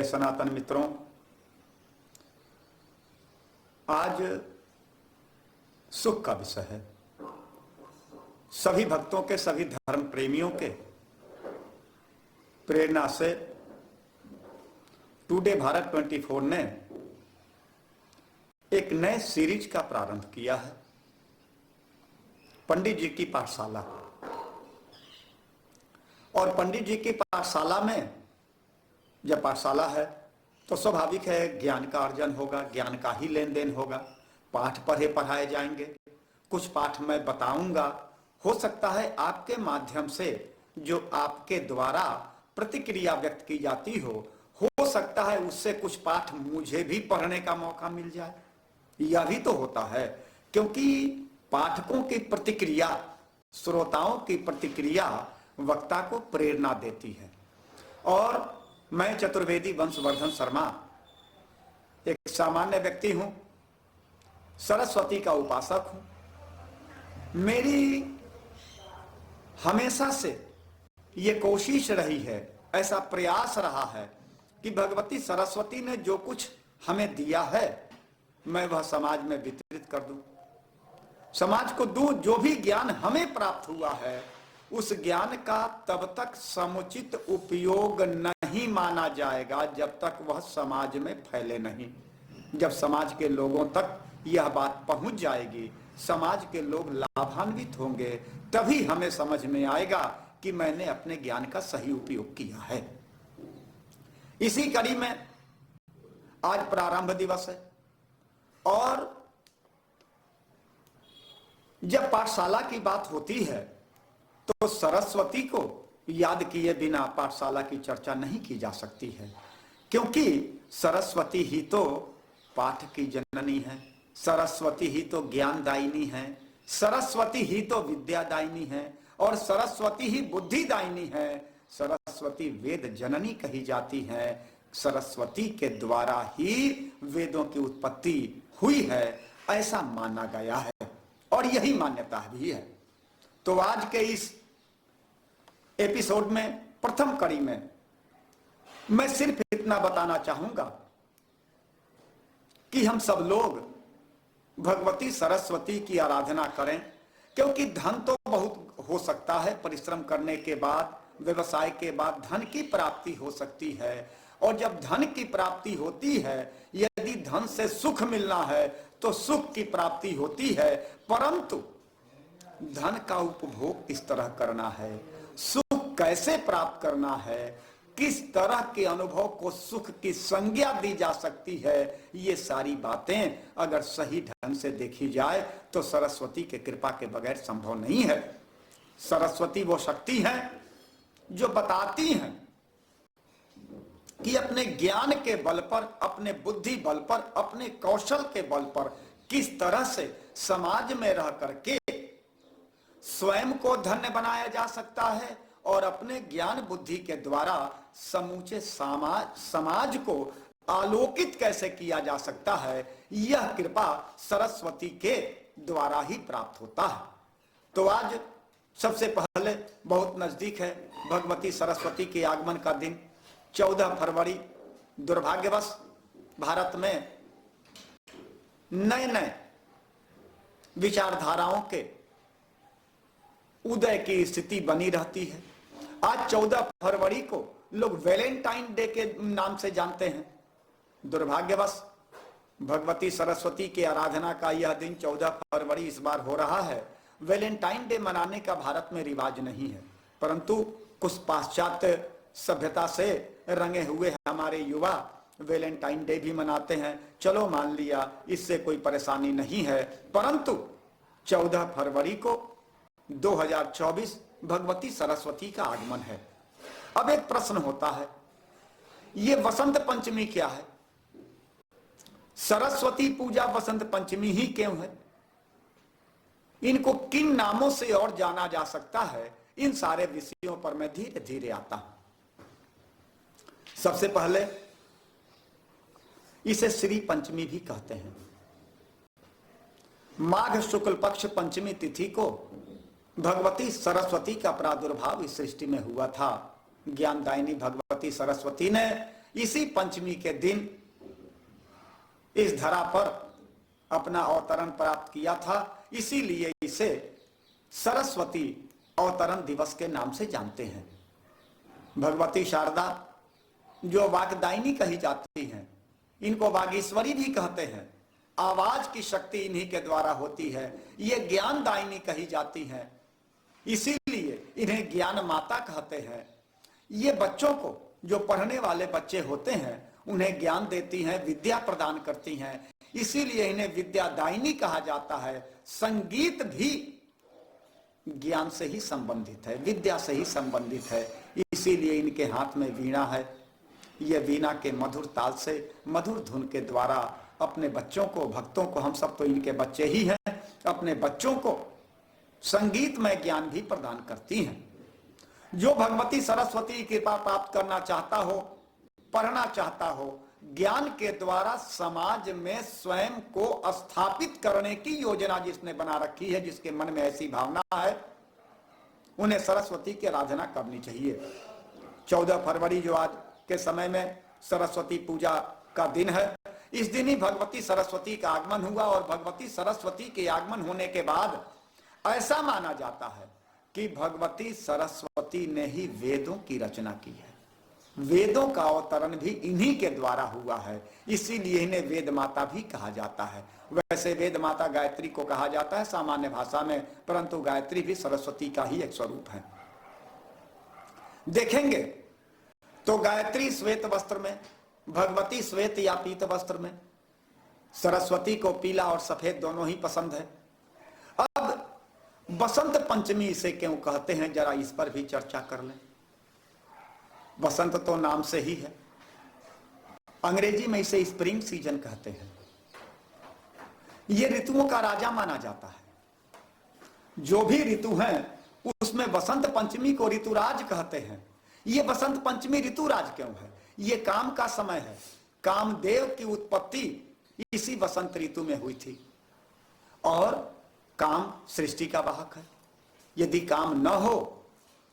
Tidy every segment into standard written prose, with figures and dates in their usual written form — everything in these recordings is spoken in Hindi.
सनातन मित्रों, आज सुख का विषय है। सभी भक्तों के, सभी धर्म प्रेमियों के प्रेरणा से टुडे भारत 24 ने एक नए सीरीज का प्रारंभ किया है, पंडित जी की पाठशाला। और पंडित जी की पाठशाला में जब पाठशाला है तो स्वाभाविक है ज्ञान का अर्जन होगा, ज्ञान का ही लेन देन होगा। पाठ पढ़े पढ़ाए जाएंगे, कुछ पाठ मैं बताऊंगा। हो सकता है आपके माध्यम से जो आपके द्वारा प्रतिक्रिया व्यक्त की जाती हो सकता है उससे कुछ पाठ मुझे भी पढ़ने का मौका मिल जाए। यह भी तो होता है, क्योंकि पाठकों की प्रतिक्रिया, श्रोताओं की प्रतिक्रिया वक्ता को प्रेरणा देती है। और मैं चतुर्वेदी वंशवर्धन शर्मा एक सामान्य व्यक्ति हूं, सरस्वती का उपासक हूं। मेरी हमेशा से ये कोशिश रही है, ऐसा प्रयास रहा है कि भगवती सरस्वती ने जो कुछ हमें दिया है मैं वह समाज में वितरित कर दूं, समाज को दूं। जो भी ज्ञान हमें प्राप्त हुआ है उस ज्ञान का तब तक समुचित उपयोग नहीं माना जाएगा जब तक वह समाज में फैले नहीं। जब समाज के लोगों तक यह बात पहुंच जाएगी, समाज के लोग लाभान्वित होंगे, तभी हमें समझ में आएगा कि मैंने अपने ज्ञान का सही उपयोग किया है। इसी कड़ी में आज प्रारंभ दिवस है और जब पाठशाला की बात होती है तो सरस्वती को याद किए बिना पाठशाला की चर्चा नहीं की जा सकती है, क्योंकि सरस्वती ही तो पाठ की जननी है, सरस्वती ही तो ज्ञानदायिनी है, सरस्वती ही तो विद्यादायिनी है और सरस्वती ही बुद्धिदायिनी है। सरस्वती वेद जननी कही जाती है। सरस्वती के द्वारा ही वेदों की उत्पत्ति हुई है, ऐसा माना गया है और यही मान्यता भी है। तो आज के इस एपिसोड में, प्रथम कड़ी में, मैं सिर्फ इतना बताना चाहूंगा कि हम सब लोग भगवती सरस्वती की आराधना करें, क्योंकि धन तो बहुत हो सकता है, परिश्रम करने के बाद, व्यवसाय के बाद धन की प्राप्ति हो सकती है। और जब धन की प्राप्ति होती है, यदि धन से सुख मिलना है तो सुख की प्राप्ति होती है, परंतु धन का उपभोग किस तरह करना है, सुख कैसे प्राप्त करना है, किस तरह के अनुभव को सुख की संज्ञा दी जा सकती है, ये सारी बातें अगर सही ढंग से देखी जाए तो सरस्वती के कृपा के बगैर संभव नहीं है। सरस्वती वो शक्ति है जो बताती हैं कि अपने ज्ञान के बल पर, अपने बुद्धि बल पर, अपने कौशल के बल पर किस तरह से समाज में रह करके स्वयं को धन्य बनाया जा सकता है और अपने ज्ञान बुद्धि के द्वारा समूचे समाज को आलोकित कैसे किया जा सकता है। यह कृपा सरस्वती के द्वारा ही प्राप्त होता है। तो आज सबसे पहले, बहुत नजदीक है भगवती सरस्वती के आगमन का दिन, 14 फरवरी। दुर्भाग्यवश भारत में नए नए विचारधाराओं के उदय की स्थिति बनी रहती है। आज 14 फरवरी को लोग वैलेंटाइन डे के नाम से जानते हैं। दुर्भाग्यवश भगवती सरस्वती की आराधना का यह दिन 14 फरवरी इस बार हो रहा है। वैलेंटाइन डे मनाने का भारत में रिवाज नहीं है, परंतु कुछ पाश्चात्य सभ्यता से रंगे हुए हमारे युवा वैलेंटाइन डे भी मनाते हैं। चलो मान लिया, इससे कोई परेशानी नहीं है, परंतु 14 फरवरी को 2024 भगवती सरस्वती का आगमन है। अब एक प्रश्न होता है, ये वसंत पंचमी क्या है? सरस्वती पूजा वसंत पंचमी ही क्यों है? इनको किन नामों से और जाना जा सकता है? इन सारे विषयों पर मैं धीरे धीरे आता हूं। सबसे पहले इसे श्री पंचमी भी कहते हैं। माघ शुक्ल पक्ष पंचमी तिथि को भगवती सरस्वती का प्रादुर्भाव इस सृष्टि में हुआ था। ज्ञानदायिनी भगवती सरस्वती ने इसी पंचमी के दिन इस धरा पर अपना अवतरण प्राप्त किया था। इसीलिए इसे सरस्वती अवतरण दिवस के नाम से जानते हैं। भगवती शारदा जो वाग्दायिनी कही जाती हैं, इनको वागीश्वरी भी कहते हैं। आवाज की शक्ति इन्हीं के द्वारा होती है। ये ज्ञानदायिनी कही जाती है, इसीलिए इन्हें ज्ञान माता कहते हैं। ये बच्चों को, जो पढ़ने वाले बच्चे होते हैं, उन्हें ज्ञान देती हैं, विद्या प्रदान करती हैं, इसीलिए इन्हें विद्यादायिनी कहा जाता है। संगीत भी ज्ञान से ही संबंधित है, विद्या से ही संबंधित है, इसीलिए इनके हाथ में वीणा है। ये वीणा के मधुर ताल से, मधुर धुन के द्वारा अपने बच्चों को, भक्तों को, हम सब तो इनके बच्चे ही हैं, अपने बच्चों को संगीतमय ज्ञान भी प्रदान करती हैं। जो भगवती सरस्वती की कृपा प्राप्त करना चाहता हो, पढ़ना चाहता हो, ज्ञान के द्वारा समाज में स्वयं को स्थापित करने की योजना जिसने बना रखी है, जिसके मन में ऐसी भावना है, उन्हें सरस्वती की आराधना करनी चाहिए। 14 फरवरी जो आज के समय में सरस्वती पूजा का दिन है, इस दिन ही भगवती सरस्वती का आगमन हुआ। और भगवती सरस्वती के आगमन होने के बाद ऐसा माना जाता है कि भगवती सरस्वती ने ही वेदों की रचना की है। वेदों का अवतरण भी इन्हीं के द्वारा हुआ है, इसीलिए इन्हें वेद माता भी कहा जाता है। वैसे वेद माता गायत्री को कहा जाता है सामान्य भाषा में, परंतु गायत्री भी सरस्वती का ही एक स्वरूप है। देखेंगे तो गायत्री श्वेत वस्त्र में, भगवती श्वेत या पीत वस्त्र में, सरस्वती को पीला और सफेद दोनों ही पसंद है। अब बसंत पंचमी इसे क्यों कहते हैं, जरा इस पर भी चर्चा कर लें। बसंत तो नाम से ही है, अंग्रेजी में इसे स्प्रिंग सीजन कहते हैं। यह ऋतुओं का राजा माना जाता है। जो भी ऋतु हैं उसमें बसंत पंचमी को ऋतुराज कहते हैं। यह बसंत पंचमी ऋतुराज क्यों है? यह काम का समय है। कामदेव की उत्पत्ति इसी बसंत ऋतु में हुई थी, और काम सृष्टि का वाहक है। यदि काम न हो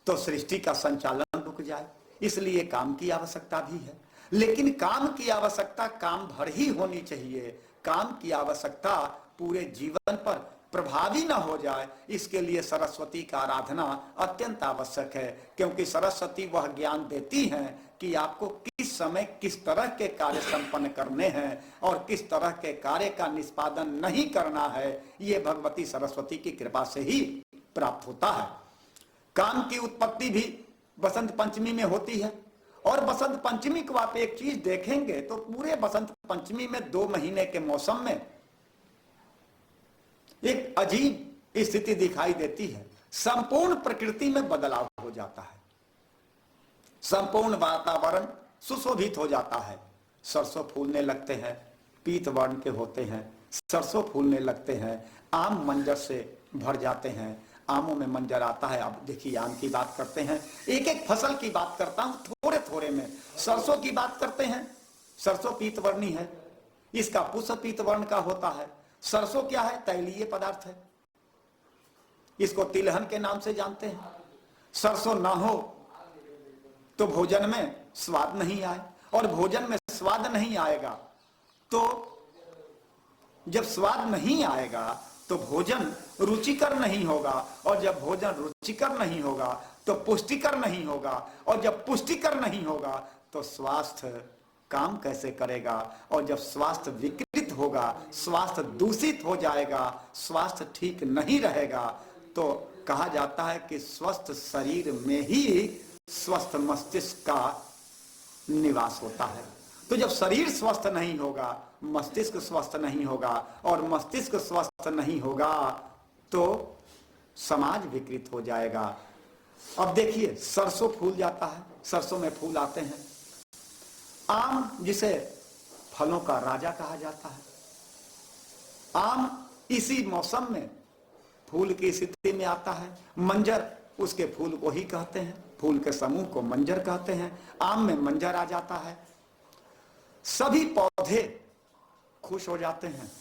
तो सृष्टि का संचालन रुक जाए, इसलिए काम की आवश्यकता भी है। लेकिन काम की आवश्यकता काम भर ही होनी चाहिए। काम की आवश्यकता पूरे जीवन पर प्रभावी न हो जाए, इसके लिए सरस्वती का आराधना अत्यंत आवश्यक है। क्योंकि सरस्वती वह ज्ञान देती हैं कि आपको किस समय किस तरह के कार्य संपन्न करने हैं और किस तरह के कार्य का निष्पादन नहीं करना है। ये भगवती सरस्वती की कृपा से ही प्राप्त होता है। काम की उत्पत्ति भी बसंत पंचमी में होती है। और बसंत पंचमी को आप एक चीज देखेंगे तो पूरे बसंत पंचमी में 2 महीने के मौसम में एक अजीब स्थिति दिखाई देती है। संपूर्ण प्रकृति में बदलाव हो जाता है, संपूर्ण वातावरण सुशोभित हो जाता है। सरसों फूलने लगते हैं, पीत वर्ण के होते हैं, सरसों फूलने लगते हैं, आम मंजर से भर जाते हैं, आमों में मंजर आता है। अब देखिए आम की बात करते हैं, एक एक फसल की बात करता हूं थोड़े थोड़े में। सरसों की बात करते हैं, सरसों पीतवर्णी है, इसका पुष्प पीतवर्ण का होता है। सरसों क्या है? तैलीय पदार्थ है, इसको तिलहन के नाम से जानते हैं। सरसों ना हो तो भोजन में स्वाद नहीं आए, और भोजन में स्वाद नहीं आएगा तो जब स्वाद नहीं आएगा तो भोजन रुचिकर नहीं होगा, और जब भोजन रुचिकर नहीं होगा तो पुष्टिकर नहीं होगा, और जब पुष्टिकर नहीं होगा तो स्वास्थ्य काम कैसे करेगा। और जब स्वास्थ्य विकृत होगा, स्वास्थ्य दूषित हो जाएगा, स्वास्थ्य ठीक नहीं रहेगा, तो कहा जाता है कि स्वस्थ शरीर में ही स्वस्थ मस्तिष्क का निवास होता है। तो जब शरीर स्वस्थ नहीं होगा, मस्तिष्क स्वस्थ नहीं होगा, और मस्तिष्क स्वस्थ नहीं होगा तो समाज विकृत हो जाएगा। अब देखिए सरसों फूल जाता है, सरसों में फूल आते हैं। आम जिसे फलों का राजा कहा जाता है, आम इसी मौसम में फूल की स्थिति में आता है। मंजर उसके फूल को ही कहते हैं, फूल के समूह को मंजर कहते हैं। आम में मंजर आ जाता है, सभी पौधे खुश हो जाते हैं।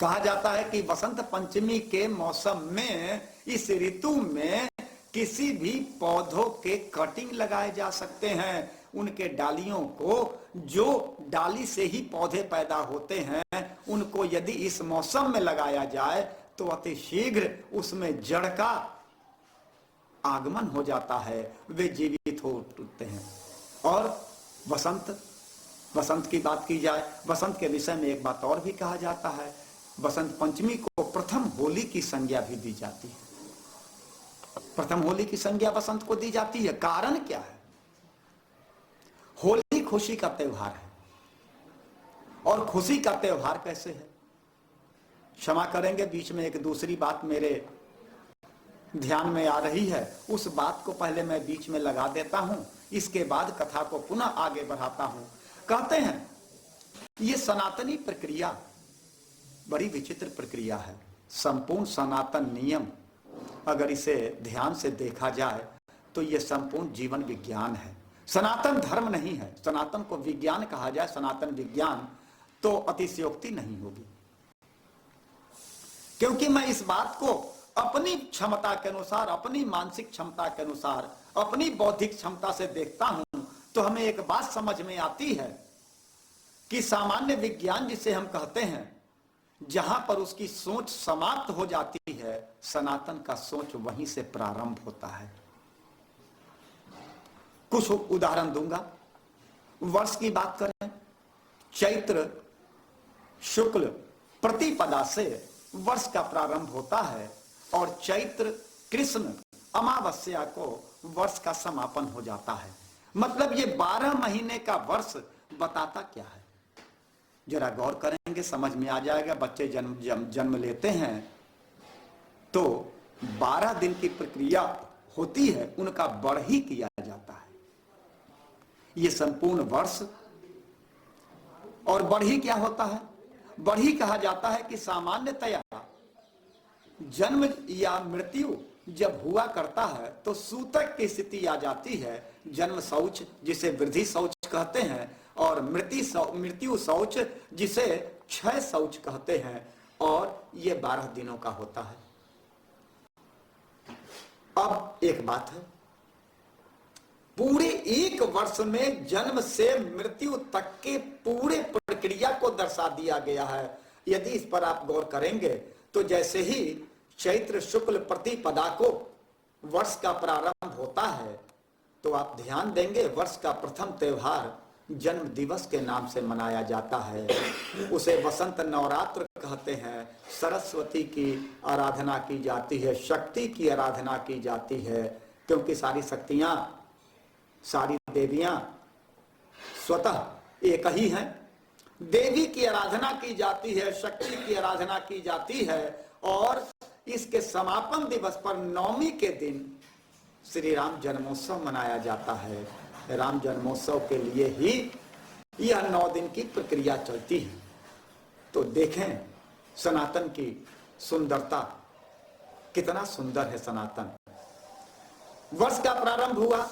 कहा जाता है कि बसंत पंचमी के मौसम में, इस ऋतु में किसी भी पौधों के कटिंग लगाए जा सकते हैं। उनके डालियों को, जो डाली से ही पौधे पैदा होते हैं, उनको यदि इस मौसम में लगाया जाए तो अति शीघ्र उसमें जड़ का आगमन हो जाता है, वे जीवित हो उठते हैं। और वसंत की बात की जाए, वसंत के विषय में एक बात और भी कहा जाता है, वसंत पंचमी को प्रथम होली की संज्ञा भी दी जाती है। प्रथम होली की संज्ञा वसंत को दी जाती है। कारण क्या है? होली खुशी का त्योहार है, और खुशी का त्योहार कैसे है? क्षमा करेंगे, बीच में एक दूसरी बात मेरे ध्यान में आ रही है, उस बात को पहले मैं बीच में लगा देता हूं, इसके बाद कथा को पुनः आगे बढ़ाता हूं। कहते हैं ये सनातनी प्रक्रिया बड़ी विचित्र प्रक्रिया है। संपूर्ण सनातन नियम अगर इसे ध्यान से देखा जाए तो यह संपूर्ण जीवन विज्ञान है, सनातन धर्म नहीं है। सनातन को विज्ञान कहा जाए, सनातन विज्ञान, तो अतिशयोक्ति नहीं होगी, क्योंकि मैं इस बात को अपनी क्षमता के अनुसार, अपनी मानसिक क्षमता के अनुसार, अपनी बौद्धिक क्षमता से देखता हूं तो हमें एक बात समझ में आती है कि सामान्य विज्ञान जिसे हम कहते हैं, जहां पर उसकी सोच समाप्त हो जाती है, सनातन का सोच वहीं से प्रारंभ होता है। कुछ उदाहरण दूंगा। वर्ष की बात करें, चैत्र शुक्ल प्रतिपदा से वर्ष का प्रारंभ होता है, और चैत्र कृष्ण अमावस्या को वर्ष का समापन हो जाता है। मतलब ये 12 महीने का वर्ष बताता क्या है? जरा गौर करेंगे, समझ में आ जाएगा। बच्चे जन्म लेते हैं तो 12 दिन की प्रक्रिया होती है, उनका बढ़ी किया जाता है। ये संपूर्ण वर्ष। और बढ़ी क्या होता है? बढ़ी कहा जाता है कि सामान्यतया जन्म या मृत्यु जब हुआ करता है तो सूतक की स्थिति आ जाती है, जन्म शौच जिसे वृद्धि शौच कहते हैं, और मृत्यु शौच जिसे क्षय शौच कहते हैं, और ये 12 दिनों का होता है। अब एक बात है, पूरे एक वर्ष में जन्म से मृत्यु तक के पूरे प्रक्रिया को दर्शा दिया गया है। यदि इस पर आप गौर करेंगे तो जैसे ही चैत्र शुक्ल प्रतिपदा को वर्ष का प्रारंभ होता है, तो आप ध्यान देंगे वर्ष का प्रथम त्योहार जन्म दिवस के नाम से मनाया जाता है। उसे वसंत नवरात्र कहते हैं। सरस्वती की आराधना की जाती है, शक्ति की आराधना की जाती है, क्योंकि सारी शक्तियां, सारी देवियां स्वतः एक ही हैं। देवी की आराधना की जाती है, शक्ति की आराधना की जाती है, और इसके समापन दिवस पर नवमी के दिन श्री राम जन्मोत्सव मनाया जाता है। राम जन्मोत्सव के लिए ही यह 9 दिन की प्रक्रिया चलती है। तो देखें सनातन की सुंदरता, कितना सुंदर है सनातन। वर्ष का प्रारंभ हुआ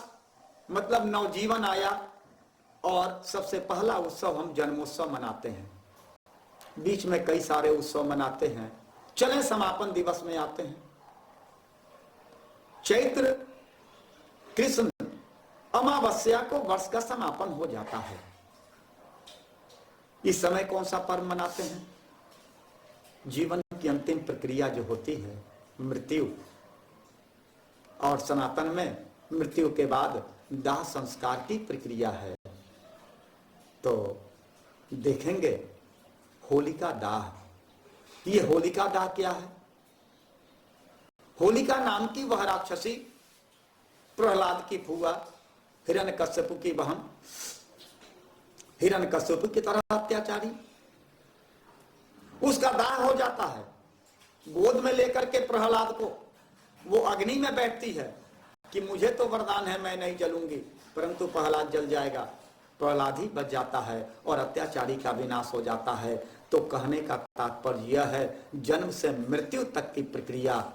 मतलब नवजीवन आया, और सबसे पहला उत्सव हम जन्मोत्सव मनाते हैं। बीच में कई सारे उत्सव मनाते हैं। चलें समापन दिवस में आते हैं। चैत्र कृष्ण अमावस्या को वर्ष का समापन हो जाता है। इस समय कौन सा पर्व मनाते हैं? जीवन की अंतिम प्रक्रिया जो होती है, मृत्यु। और सनातन में मृत्यु के बाद दाह संस्कार की प्रक्रिया है। तो देखेंगे होलिका दाह। ये होलिका दाह क्या है? होलिका नाम की वह राक्षसी, प्रहलाद की फुआ, हिरण्यकश्यप की बहन, हिरण्यकश्यप की तरह अत्याचारी, उसका दाह हो जाता है। गोद में लेकर के प्रहलाद को वो अग्नि में बैठती है कि मुझे तो वरदान है, मैं नहीं जलूंगी, परंतु प्रहलाद जल जाएगा। प्रहलाद ही बच जाता है और अत्याचारी का विनाश हो जाता है। तो कहने का तात्पर्य यह है, जन्म से मृत्यु तक की प्रक्रिया।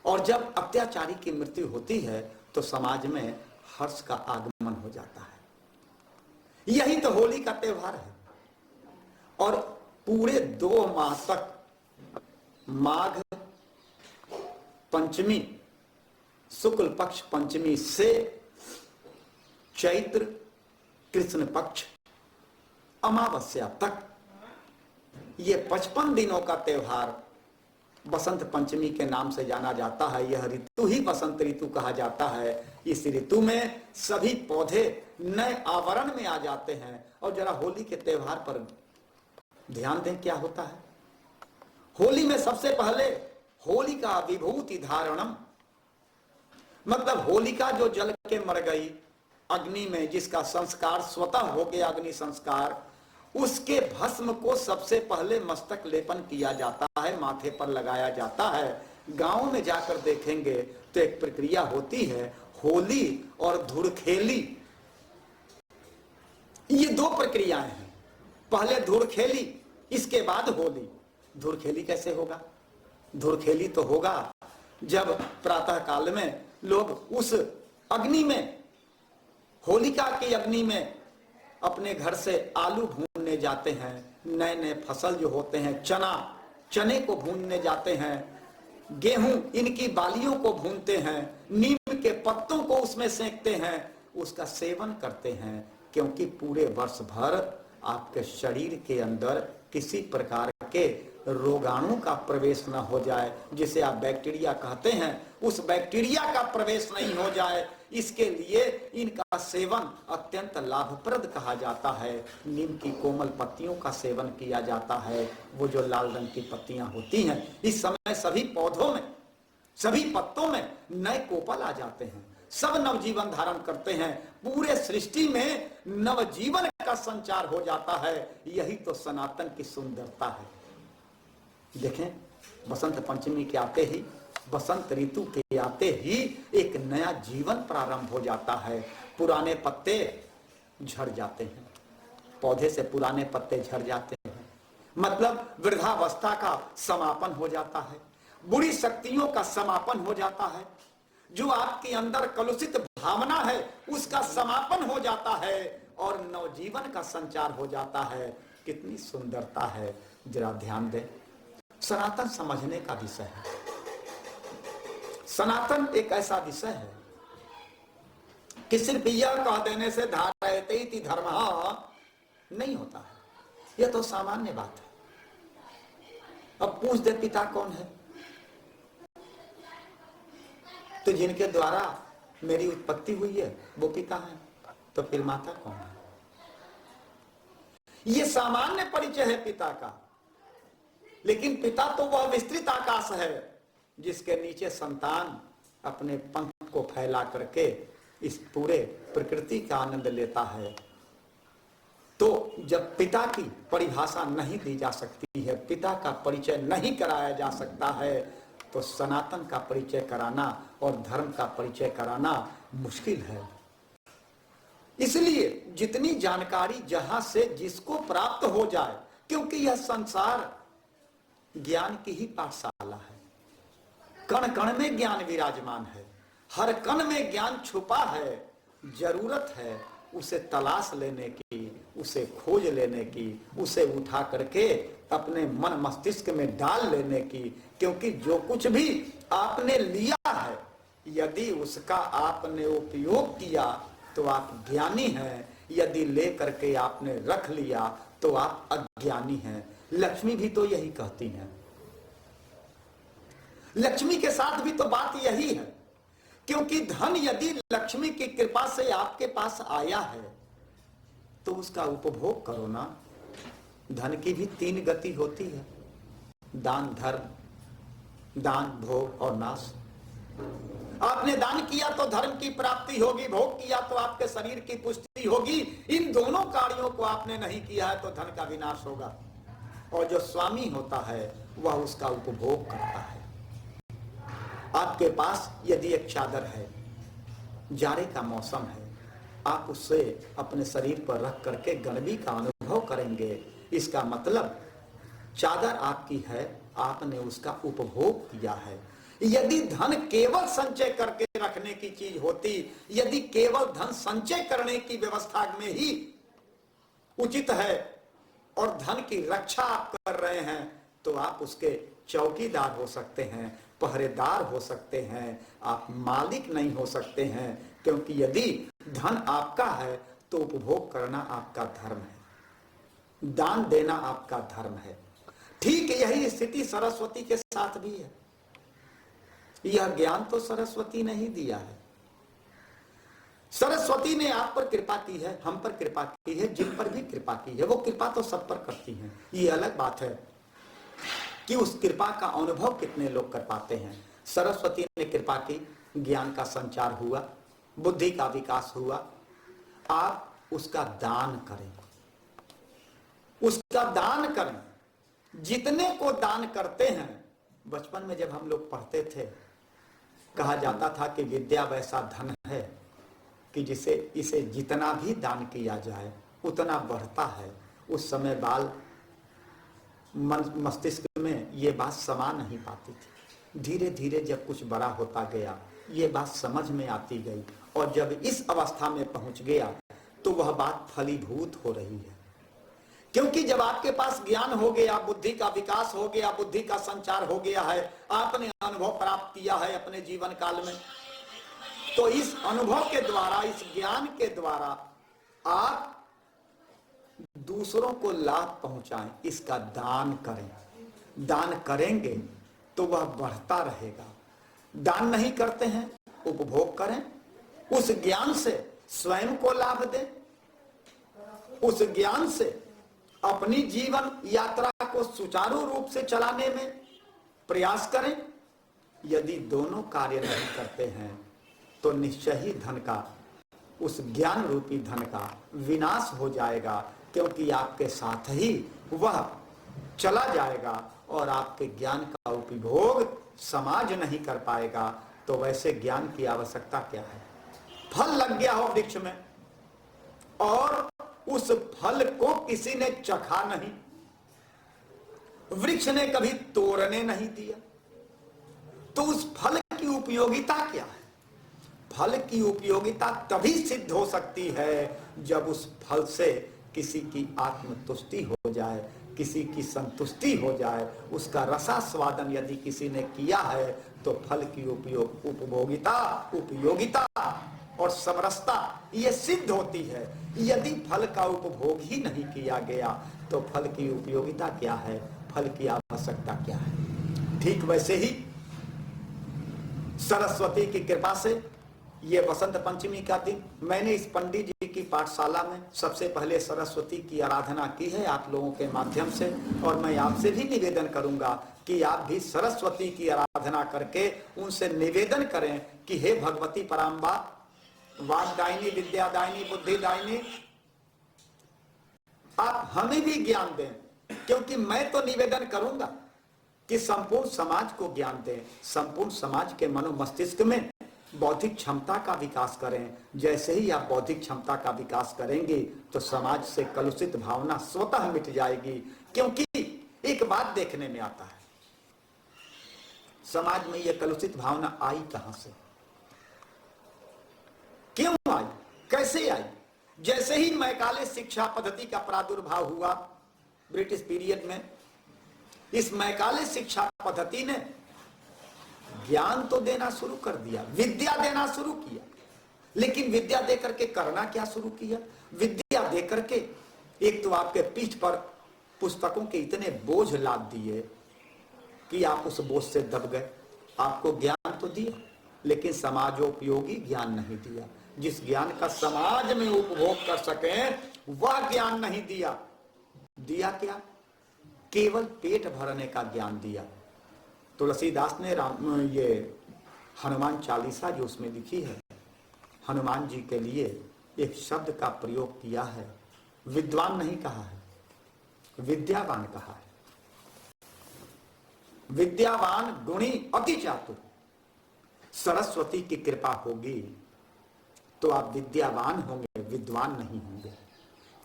और जब अत्याचारी की मृत्यु होती है तो समाज में हर्ष का आगमन हो जाता है। यही तो होली का त्योहार है। और पूरे 2 माह तक, माघ पंचमी, शुक्ल पक्ष पंचमी से चैत्र कृष्ण पक्ष अमावस्या तक ये 55 दिनों का त्योहार बसंत पंचमी के नाम से जाना जाता है। यह ऋतु ही बसंत ऋतु कहा जाता है। इस ऋतु में सभी पौधे नए आवरण में आ जाते हैं। और जरा होली के त्योहार पर ध्यान दें क्या होता है। होली में सबसे पहले होलिका विभूति धारणम, मतलब होलिका जो जल के मर गई अग्नि में, जिसका संस्कार स्वतः हो गया अग्नि संस्कार, उसके भस्म को सबसे पहले मस्तक लेपन किया जाता है, माथे पर लगाया जाता है। गांव में जाकर देखेंगे तो एक प्रक्रिया होती है होली और धुरखेली। ये दो प्रक्रियाएं हैं, पहले धुरखेली इसके बाद होली। धुरखेली कैसे होगा? धुरखेली तो होगा जब प्रातः काल में लोग उस अग्नि में, होलिका की अग्नि में अपने घर से आलू भूनने जाते हैं, नए नए फसल जो होते हैं, चने को भूनने जाते हैं, गेहूं इनकी बालियों को भूनते हैं, नीम के पत्तों को उसमें सेंकते हैं, उसका सेवन करते हैं, क्योंकि पूरे वर्ष भर आपके शरीर के अंदर किसी प्रकार के रोगाणु का प्रवेश न हो जाए, जिसे आप बैक्टीरिया कहते हैं, उस बैक्टीरिया का प्रवेश नहीं हो जाए, इसके लिए इनका सेवन अत्यंत लाभप्रद कहा जाता है। नीम की कोमल पत्तियों का सेवन किया जाता है, वो जो लाल रंग की पत्तियां होती हैं। इस समय सभी पौधों में, सभी पत्तों में नए कोपल आ जाते हैं, सब नवजीवन धारण करते हैं, पूरे सृष्टि में नवजीवन का संचार हो जाता है। यही तो सनातन की सुंदरता है। देखें, बसंत पंचमी के आते ही, बसंत ऋतु के आते ही एक नया जीवन प्रारंभ हो जाता है। पुराने पत्ते झड़ जाते हैं, पौधे से पुराने पत्ते झड़ जाते हैं, मतलब वृद्धावस्था का समापन हो जाता है, बुरी शक्तियों का समापन हो जाता है, जो आपके अंदर कलुषित भावना है उसका समापन हो जाता है और नवजीवन का संचार हो जाता है। कितनी सुंदरता है, जरा ध्यान दें। सनातन समझने का विषय है। सनातन एक ऐसा विषय है कि सिर्फ यह कह देने से धारयते इति धर्मः नहीं होता है, यह तो सामान्य बात है। अब पूछ दे पिता कौन है, तो जिनके द्वारा मेरी उत्पत्ति हुई है वो पिता है, तो फिर माता कौन है? ये सामान्य परिचय है पिता का, लेकिन पिता तो वह विस्तृत आकाश है जिसके नीचे संतान अपने पंख को फैला करके इस पूरे प्रकृति का आनंद लेता है। तो जब पिता की परिभाषा नहीं दी जा सकती है, पिता का परिचय नहीं कराया जा सकता है, तो सनातन का परिचय कराना और धर्म का परिचय कराना मुश्किल है। इसलिए जितनी जानकारी जहां से जिसको प्राप्त हो जाए, क्योंकि यह संसार ज्ञान की ही पाठशाला है, कण कण में ज्ञान विराजमान है, हर कण में ज्ञान छुपा है। जरूरत है उसे तलाश लेने की, उसे खोज लेने की, उसे उठा करके अपने मन मस्तिष्क में डाल लेने की, क्योंकि जो कुछ भी आपने लिया है, यदि उसका आपने उपयोग किया तो आप ज्ञानी हैं, यदि ले करके आपने रख लिया तो आप अज्ञानी हैं। लक्ष्मी भी तो यही कहती हैं। लक्ष्मी के साथ भी तो बात यही है, क्योंकि धन यदि लक्ष्मी की कृपा से आपके पास आया है तो उसका उपभोग करो ना। धन की भी 3 गति होती है, दान, धर्म, दान, भोग और नाश। आपने दान किया तो धर्म की प्राप्ति होगी, भोग किया तो आपके शरीर की पुष्टि होगी। इन दोनों कार्यों को आपने नहीं किया है तो धन का विनाश होगा, और जो स्वामी होता है वह उसका उपभोग करता है। आपके पास यदि एक चादर है, जाड़े का मौसम है, आप उससे अपने शरीर पर रख करके गर्मी का अनुभव करेंगे। इसका मतलब चादर आपकी है, आपने उसका उपभोग किया है। यदि धन केवल संचय करके रखने की चीज होती, यदि केवल धन संचय करने की व्यवस्था में ही उचित है और धन की रक्षा आप कर रहे हैं, तो आप उसके चौकीदार हो सकते हैं, पहरेदार हो सकते हैं, आप मालिक नहीं हो सकते हैं। क्योंकि यदि धन आपका है तो उपभोग करना आपका धर्म है, दान देना आपका धर्म है। ठीक यही स्थिति सरस्वती के साथ भी है। यह ज्ञान तो सरस्वती ने ही दिया है। सरस्वती ने आप पर कृपा की है, हम पर कृपा की है, जिन पर भी कृपा की है, वो कृपा तो सब पर करती है। ये अलग बात है कि उस कृपा का अनुभव कितने लोग कर पाते हैं। सरस्वती ने कृपा की, ज्ञान का संचार हुआ, बुद्धि का विकास हुआ। आप उसका दान करें, उसका दान करें। जितने को दान करते हैं, बचपन में जब हम लोग पढ़ते थे, कहा जाता था कि विद्या वैसा धन है कि जिसे इसे जितना भी दान किया जाए उतना बढ़ता है। उस समय बाल मस्तिष्क में ये बात समा नहीं पाती थी। धीरे धीरे जब कुछ बड़ा होता गया, ये बात समझ में आती गई, और जब इस अवस्था में पहुंच गया तो वह बात फलीभूत हो रही है। क्योंकि जब आपके पास ज्ञान हो गया, बुद्धि का विकास हो गया, बुद्धि का संचार हो गया है, आपने अनुभव प्राप्त किया है अपने जीवन काल में, तो इस अनुभव के द्वारा, इस ज्ञान के द्वारा आप दूसरों को लाभ पहुंचाएं, इसका दान करें। दान करेंगे तो वह बढ़ता रहेगा। दान नहीं करते हैं, उपभोग करें, उस ज्ञान से स्वयं को लाभ दें, उस ज्ञान से अपनी जीवन यात्रा को सुचारू रूप से चलाने में प्रयास करें। यदि दोनों कार्य नहीं करते हैं तो निश्चय ही धन का, उस ज्ञान रूपी धन का विनाश हो जाएगा, क्योंकि आपके साथ ही वह चला जाएगा और आपके ज्ञान का उपभोग समाज नहीं कर पाएगा। तो वैसे ज्ञान की आवश्यकता क्या है? फल लग गया हो वृक्ष में और उस फल को किसी ने चखा नहीं, वृक्ष ने कभी तोड़ने नहीं दिया, तो उस फल की उपयोगिता क्या है? फल की उपयोगिता तभी सिद्ध हो सकती है जब उस फल से किसी की आत्मतुष्टि हो जाए, किसी की संतुष्टि हो जाए, उसका रसास्वादन यदि किसी ने किया है तो फल की उपयोगिता और समरसता ये सिद्ध होती है। यदि फल का उपभोग ही नहीं किया गया तो फल की उपयोगिता क्या है, फल की आवश्यकता क्या है? ठीक वैसे ही सरस्वती की कृपा से ये बसंत पंचमी का दिन मैंने इस पंडित जी की पाठशाला में सबसे पहले सरस्वती की आराधना की है आप लोगों के माध्यम से, और मैं आपसे भी निवेदन करूंगा कि आप भी सरस्वती की आराधना करके उनसे निवेदन करें कि हे भगवती पराम्बा, वाग्दायिनी, विद्यादायिनी, बुद्धिदायिनी, आप हमें भी ज्ञान दें। क्योंकि मैं तो निवेदन करूंगा कि संपूर्ण समाज को ज्ञान दें, संपूर्ण समाज के मनो मस्तिष्क में बौद्धिक क्षमता का विकास करें। जैसे ही आप बौद्धिक क्षमता का विकास करेंगे तो समाज से कलुषित भावना स्वतः मिट जाएगी। क्योंकि एक बात देखने में आता है, समाज में यह कलुषित भावना आई कहां से, क्यों आई, कैसे आई? जैसे ही मैकाले शिक्षा पद्धति का प्रादुर्भाव हुआ ब्रिटिश पीरियड में, इस मैकाले शिक्षा पद्धति ने ज्ञान तो देना शुरू कर दिया, विद्या देना शुरू किया, लेकिन विद्या देकर के करना क्या शुरू किया? विद्या देकर के एक तो आपके पीठ पर पुस्तकों के इतने बोझ लाद दिए कि आप उस बोझ से दब गए। आपको ज्ञान तो दिया लेकिन समाजोपयोगी ज्ञान नहीं दिया। जिस ज्ञान का समाज में उपभोग कर सकें वह ज्ञान नहीं दिया। दिया क्या? केवल पेट भरने का ज्ञान दिया। तुलसीदास ने ये हनुमान चालीसा जो उसमें लिखी है, हनुमान जी के लिए एक शब्द का प्रयोग किया है, विद्वान नहीं कहा है, विद्यावान कहा है। विद्यावान, गुणी, अति चातुर। सरस्वती की कृपा होगी तो आप विद्यावान होंगे, विद्वान नहीं होंगे।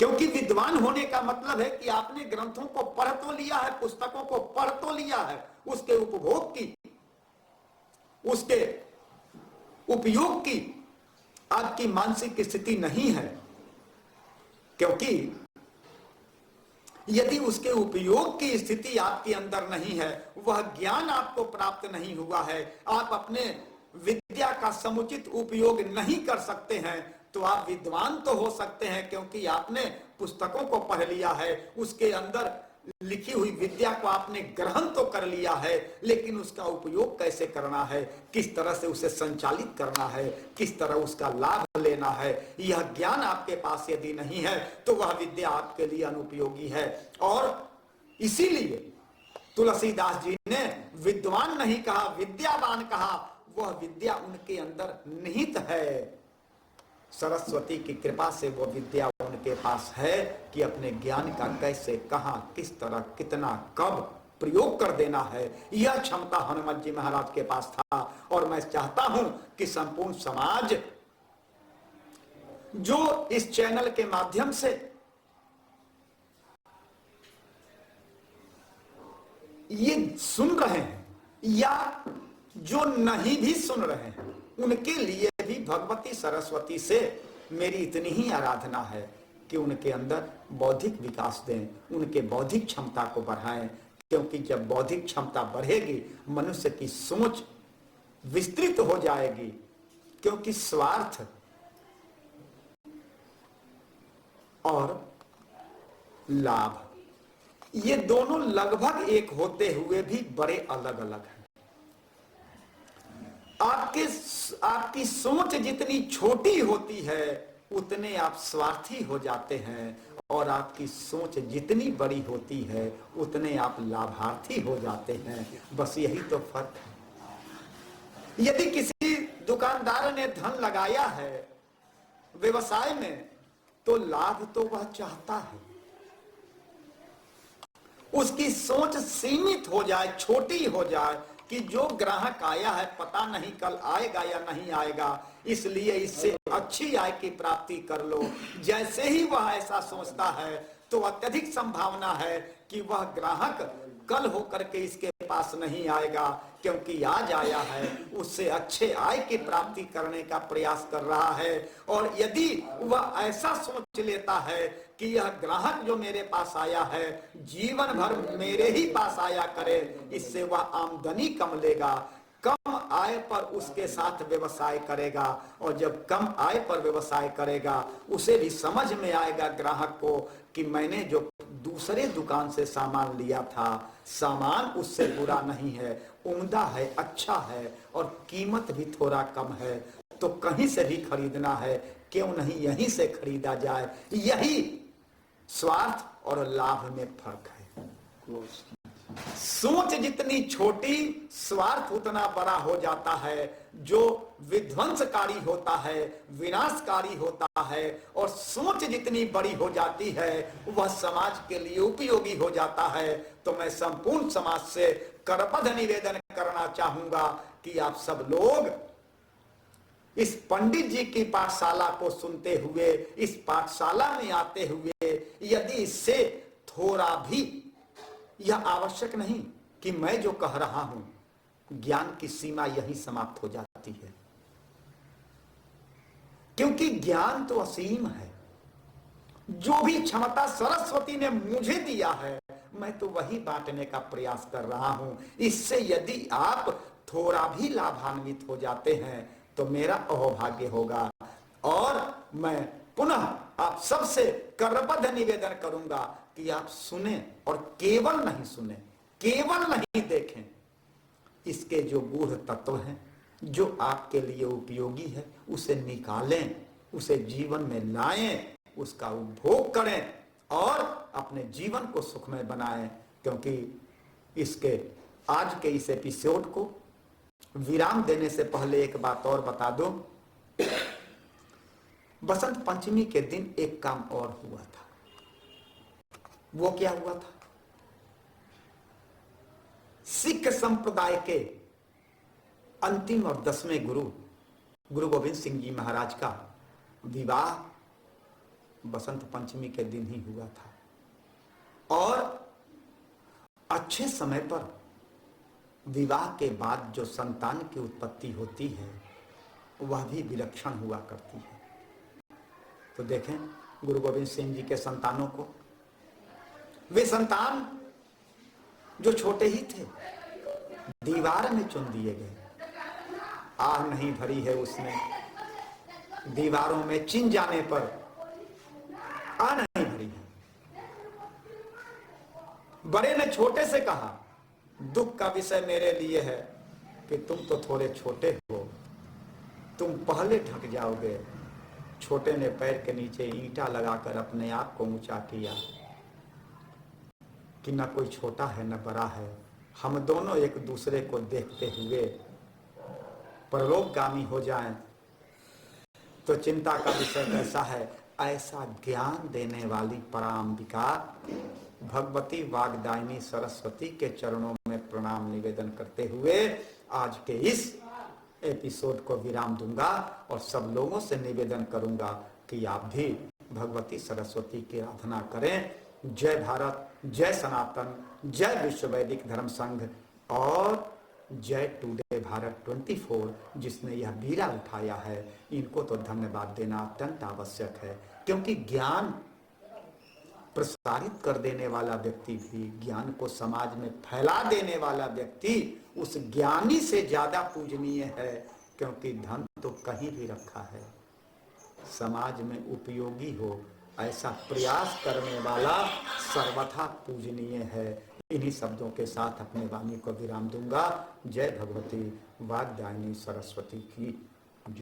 क्योंकि विद्वान होने का मतलब है कि आपने ग्रंथों को पढ़ तो लिया है, पुस्तकों को पढ़ तो लिया है, उसके उपभोग की, उसके उपयोग की आपकी मानसिक स्थिति नहीं है। क्योंकि यदि उसके उपयोग की स्थिति आपके अंदर नहीं है, वह ज्ञान आपको प्राप्त नहीं हुआ है, आप अपने विद्या का समुचित उपयोग नहीं कर सकते हैं, तो आप विद्वान तो हो सकते हैं क्योंकि आपने पुस्तकों को पढ़ लिया है, उसके अंदर लिखी हुई विद्या को आपने ग्रहण तो कर लिया है, लेकिन उसका उपयोग कैसे करना है, किस तरह से उसे संचालित करना है, किस तरह उसका लाभ लेना है, यह ज्ञान आपके पास यदि नहीं है तो वह विद्या आपके लिए अनुपयोगी है। और इसीलिए तुलसीदास जी ने विद्वान नहीं कहा, विद्यावान कहा। वह विद्या उनके अंदर निहित है। सरस्वती की कृपा से वो विद्या उनके पास है कि अपने ज्ञान का कैसे, कहां, किस तरह, कितना, कब प्रयोग कर देना है, यह क्षमता हनुमान जी महाराज के पास था। और मैं चाहता हूं कि संपूर्ण समाज जो इस चैनल के माध्यम से ये सुन रहे हैं या जो नहीं भी सुन रहे हैं, उनके लिए भी भगवती सरस्वती से मेरी इतनी ही आराधना है कि उनके अंदर बौद्धिक विकास दें, उनके बौद्धिक क्षमता को बढ़ाएं। क्योंकि जब बौद्धिक क्षमता बढ़ेगी, मनुष्य की सोच विस्तृत हो जाएगी। क्योंकि स्वार्थ और लाभ ये दोनों लगभग एक होते हुए भी बड़े अलग अलग हैं। आपकी सोच जितनी छोटी होती है उतने आप स्वार्थी हो जाते हैं, और आपकी सोच जितनी बड़ी होती है उतने आप लाभार्थी हो जाते हैं। बस यही तो फर्क है। यदि किसी दुकानदार ने धन लगाया है व्यवसाय में, तो लाभ तो वह चाहता है। उसकी सोच सीमित हो जाए, छोटी हो जाए कि जो ग्राहक आया है पता नहीं कल आएगा या नहीं आएगा, इसलिए इससे अच्छी आय की प्राप्ति कर लो। जैसे ही वह ऐसा सोचता है तो अत्यधिक संभावना है कि वह ग्राहक कल होकर के इसके पास नहीं आएगा, क्योंकि आज आया है उससे अच्छे आय की प्राप्ति करने का प्रयास कर रहा है। और यदि वह ऐसा सोच लेता है कि यह ग्राहक जो मेरे पास आया है जीवन भर मेरे ही पास आया करे, इससे वह आमदनी कम लेगा, कम आय पर उसके साथ व्यवसाय करेगा। और जब कम आय पर व्यवसाय करेगा उसे भी समझ में आएगा ग्राहक को कि मैंने जो दूसरे दुकान से सामान लिया था, सामान उससे बुरा नहीं है, उम्दा है, अच्छा है और कीमत भी थोड़ा कम है, तो कहीं से भी खरीदना है, क्यों नहीं यहीं से खरीदा जाए। यही स्वार्थ और लाभ में फर्क है। सोच जितनी छोटी, स्वार्थ उतना बड़ा हो जाता है। जो विध्वंसकारी होता है, विनाशकारी होता है, और सोच जितनी बड़ी हो जाती है वह समाज के लिए उपयोगी हो जाता है। तो मैं संपूर्ण समाज से करबद्ध निवेदन करना चाहूंगा कि आप सब लोग इस पंडित जी की पाठशाला को सुनते हुए, इस पाठशाला में आते हुए, यदि इससे थोड़ा भी यह आवश्यक नहीं कि मैं जो कह रहा हूं, ज्ञान की सीमा यही समाप्त हो जाती है, क्योंकि ज्ञान तो असीम है। जो भी क्षमता सरस्वती ने मुझे दिया है मैं तो वही बांटने का प्रयास कर रहा हूं। इससे यदि आप थोड़ा भी लाभान्वित हो जाते हैं तो मेरा अहोभाग्य होगा। और मैं पुनः आप सबसे करबद्ध निवेदन करूंगा कि आप सुने, और केवल नहीं सुने, केवल नहीं देखें, इसके जो गूढ़ तत्व हैं, जो आपके लिए उपयोगी है, उसे निकालें, उसे जीवन में लाएं, उसका उपभोग करें और अपने जीवन को सुखमय बनाएं। क्योंकि इसके आज के इस एपिसोड को विराम देने से पहले एक बात और बता दूं। बसंत पंचमी के दिन एक काम और हुआ था। वो क्या हुआ था? सिख संप्रदाय के अंतिम और 10वें गुरु गुरु गोविंद सिंह जी महाराज का विवाह बसंत पंचमी के दिन ही हुआ था। और अच्छे समय पर विवाह के बाद जो संतान की उत्पत्ति होती है वह भी विलक्षण हुआ करती है। तो देखें गुरु गोविंद सिंह जी के संतानों को, वे संतान जो छोटे ही थे दीवार में चुन दिए गए। आह नहीं भरी है उसने, दीवारों में चिन जाने पर आ नहीं भरी है। बड़े ने छोटे से कहा, दुख का विषय मेरे लिए है कि तुम तो थोड़े छोटे हो, तुम पहले ढक जाओगे। छोटे ने पैर के नीचे ईंटा लगाकर अपने आप को ऊंचा किया कि न कोई छोटा है न बड़ा है, हम दोनों एक दूसरे को देखते हुए परलोकगामी हो जाएं तो चिंता का विषय कैसा है। ऐसा ज्ञान देने वाली पराम्बिका भगवती वाग्दायिनी सरस्वती के चरणों में प्रणाम निवेदन करते हुए आज के इस एपिसोड को विराम दूंगा और सब लोगों से निवेदन करूंगा कि आप भी भगवती सरस्वती की आराधना करें। जय भारत, जय सनातन, जय विश्व वैदिक धर्म संघ और जय टुडे भारत 24 जिसने यह बीड़ा उठाया है। इनको तो धन्यवाद देना अत्यंत आवश्यक है, क्योंकि ज्ञान प्रसारित कर देने वाला व्यक्ति भी, ज्ञान को समाज में फैला देने वाला व्यक्ति उस ज्ञानी से ज्यादा पूजनीय है, क्योंकि धन तो कहीं भी रखा है, समाज में उपयोगी हो ऐसा प्रयास करने वाला सर्वथा पूजनीय है। इन्हीं शब्दों के साथ अपने वाणी को विराम दूंगा। जय भगवती वाग्दायिनी सरस्वती की।